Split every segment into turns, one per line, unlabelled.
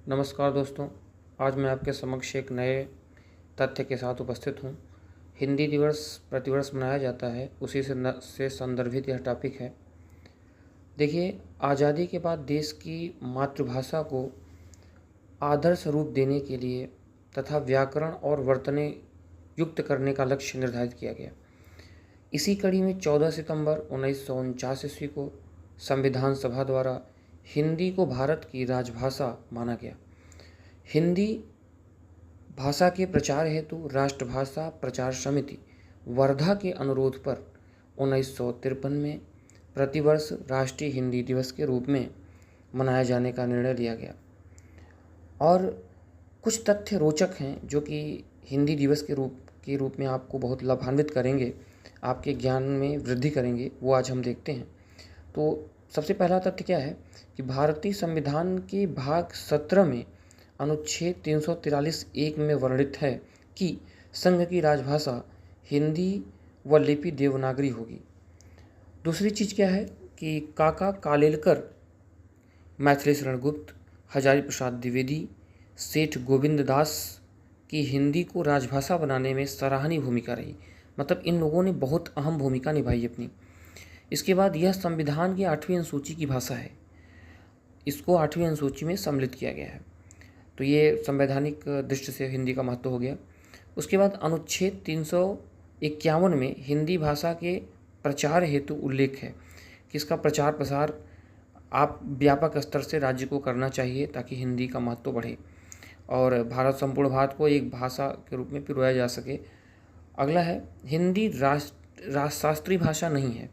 नमस्कार दोस्तों, आज मैं आपके समक्ष एक नए तथ्य के साथ उपस्थित हूँ। हिंदी दिवस प्रतिवर्ष मनाया जाता है, उसी से संदर्भित यह टॉपिक है। देखिए, आज़ादी के बाद देश की मातृभाषा को आदर्श रूप देने के लिए तथा व्याकरण और वर्तने युक्त करने का लक्ष्य निर्धारित किया गया। इसी कड़ी में 14 सितंबर 1949 ईस्वी को संविधान सभा द्वारा हिंदी को भारत की राजभाषा माना गया। हिंदी भाषा के प्रचार हेतु राष्ट्रभाषा प्रचार समिति वर्धा के अनुरोध पर 1953 में प्रतिवर्ष राष्ट्रीय हिंदी दिवस के रूप में मनाए जाने का निर्णय लिया गया। और कुछ तथ्य रोचक हैं जो कि हिंदी दिवस के रूप में आपको बहुत लाभान्वित करेंगे, आपके ज्ञान में वृद्धि करेंगे, वो आज हम देखते हैं। तो सबसे पहला तथ्य क्या है कि भारतीय संविधान के भाग 17 में अनुच्छेद 343(1) में वर्णित है कि संघ की राजभाषा हिंदी व लिपि देवनागरी होगी। दूसरी चीज़ क्या है कि काका कालेलकर, मैथिली शरण गुप्त, हजारी प्रसाद द्विवेदी, सेठ गोविंद दास की हिंदी को राजभाषा बनाने में सराहनीय भूमिका रही। मतलब इन लोगों ने बहुत अहम भूमिका निभाई अपनी। इसके बाद यह संविधान की 8वीं अनुसूची की भाषा है, इसको 8वीं अनुसूची में सम्मिलित किया गया है। तो ये संवैधानिक दृष्टि से हिंदी का महत्व हो गया। उसके बाद अनुच्छेद 351 में हिंदी भाषा के प्रचार हेतु उल्लेख है कि इसका प्रचार प्रसार आप व्यापक स्तर से राज्य को करना चाहिए ताकि हिंदी का महत्व बढ़े और संपूर्ण भारत को एक भाषा के रूप में पिरोया जा सके। अगला है, हिंदी शास्त्रीय भाषा नहीं है।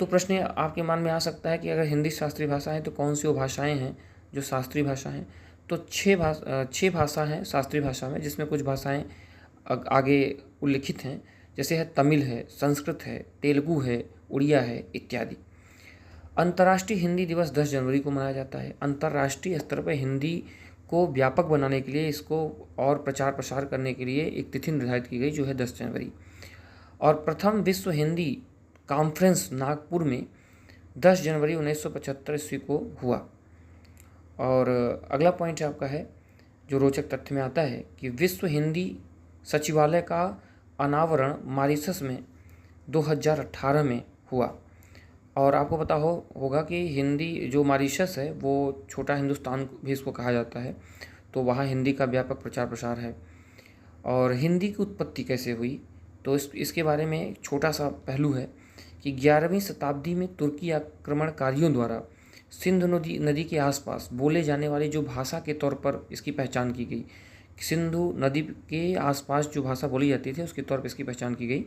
तो प्रश्न आपके मन में आ सकता है कि अगर हिंदी शास्त्रीय भाषा है तो कौन सी वो भाषाएं हैं जो शास्त्रीय भाषा हैं। तो 6 भाषा हैं शास्त्रीय भाषा में, जिसमें कुछ भाषाएं आगे उल्लिखित हैं, जैसे है तमिल है, संस्कृत है, तेलुगु है, उड़िया है इत्यादि। अंतर्राष्ट्रीय हिंदी दिवस 10 जनवरी को मनाया जाता है। अंतर्राष्ट्रीय स्तर पर हिंदी को व्यापक बनाने के लिए, इसको और प्रचार प्रसार करने के लिए एक तिथि निर्धारित की गई जो है 10 जनवरी। और प्रथम विश्व हिंदी कॉन्फ्रेंस नागपुर में 10 जनवरी 1975 ईस्वी को हुआ। और अगला पॉइंट आपका है जो रोचक तथ्य में आता है कि विश्व हिंदी सचिवालय का अनावरण मॉरिशस में 2018 में हुआ। और आपको पता होगा कि हिंदी जो मॉरिशस है वो छोटा हिंदुस्तान भी इसको कहा जाता है, तो वहाँ हिंदी का व्यापक प्रचार प्रसार है। और हिंदी की उत्पत्ति कैसे हुई, तो इसके बारे में एक छोटा सा पहलू है कि 11वीं शताब्दी में तुर्की आक्रमणकारियों द्वारा सिंधु नदी के आसपास बोले जाने वाली जो भाषा के तौर पर इसकी पहचान की गई। सिंधु नदी के आसपास जो भाषा बोली जाती थी उसके तौर पर इसकी पहचान की गई।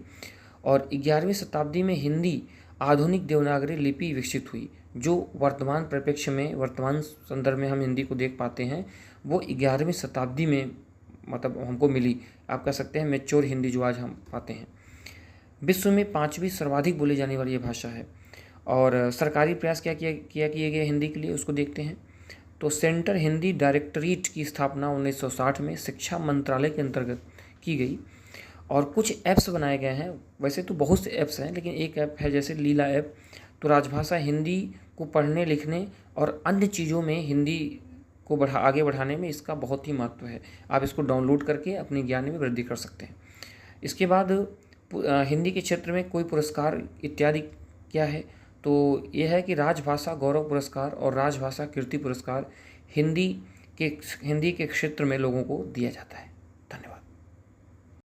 और 11वीं शताब्दी में हिंदी आधुनिक देवनागरी लिपि विकसित हुई, जो वर्तमान परिप्रेक्ष्य में, वर्तमान संदर्भ में हम हिंदी को देख पाते हैं, वो 11वीं शताब्दी में मतलब हमको मिली। आप कह सकते हैं मैच्योर हिंदी जो आज हम पाते हैं। विश्व में 5वीं सर्वाधिक बोली जाने वाली ये भाषा है। और सरकारी प्रयास क्या किए गए हिंदी के लिए, उसको देखते हैं। तो सेंटर हिंदी डायरेक्टरेट की स्थापना 1960 में शिक्षा मंत्रालय के अंतर्गत की गई। और कुछ ऐप्स बनाए गए हैं, वैसे तो बहुत से ऐप्स हैं, लेकिन एक ऐप है जैसे लीला ऐप। तो राजभाषा हिंदी को पढ़ने लिखने और अन्य चीज़ों में हिंदी को आगे बढ़ाने में इसका बहुत ही महत्व है। आप इसको डाउनलोड करके अपने ज्ञान में वृद्धि कर सकते हैं। इसके बाद हिंदी के क्षेत्र में कोई पुरस्कार इत्यादि क्या है, तो यह है कि राजभाषा गौरव पुरस्कार और राजभाषा कीर्ति पुरस्कार हिंदी के क्षेत्र में लोगों को दिया जाता है। धन्यवाद।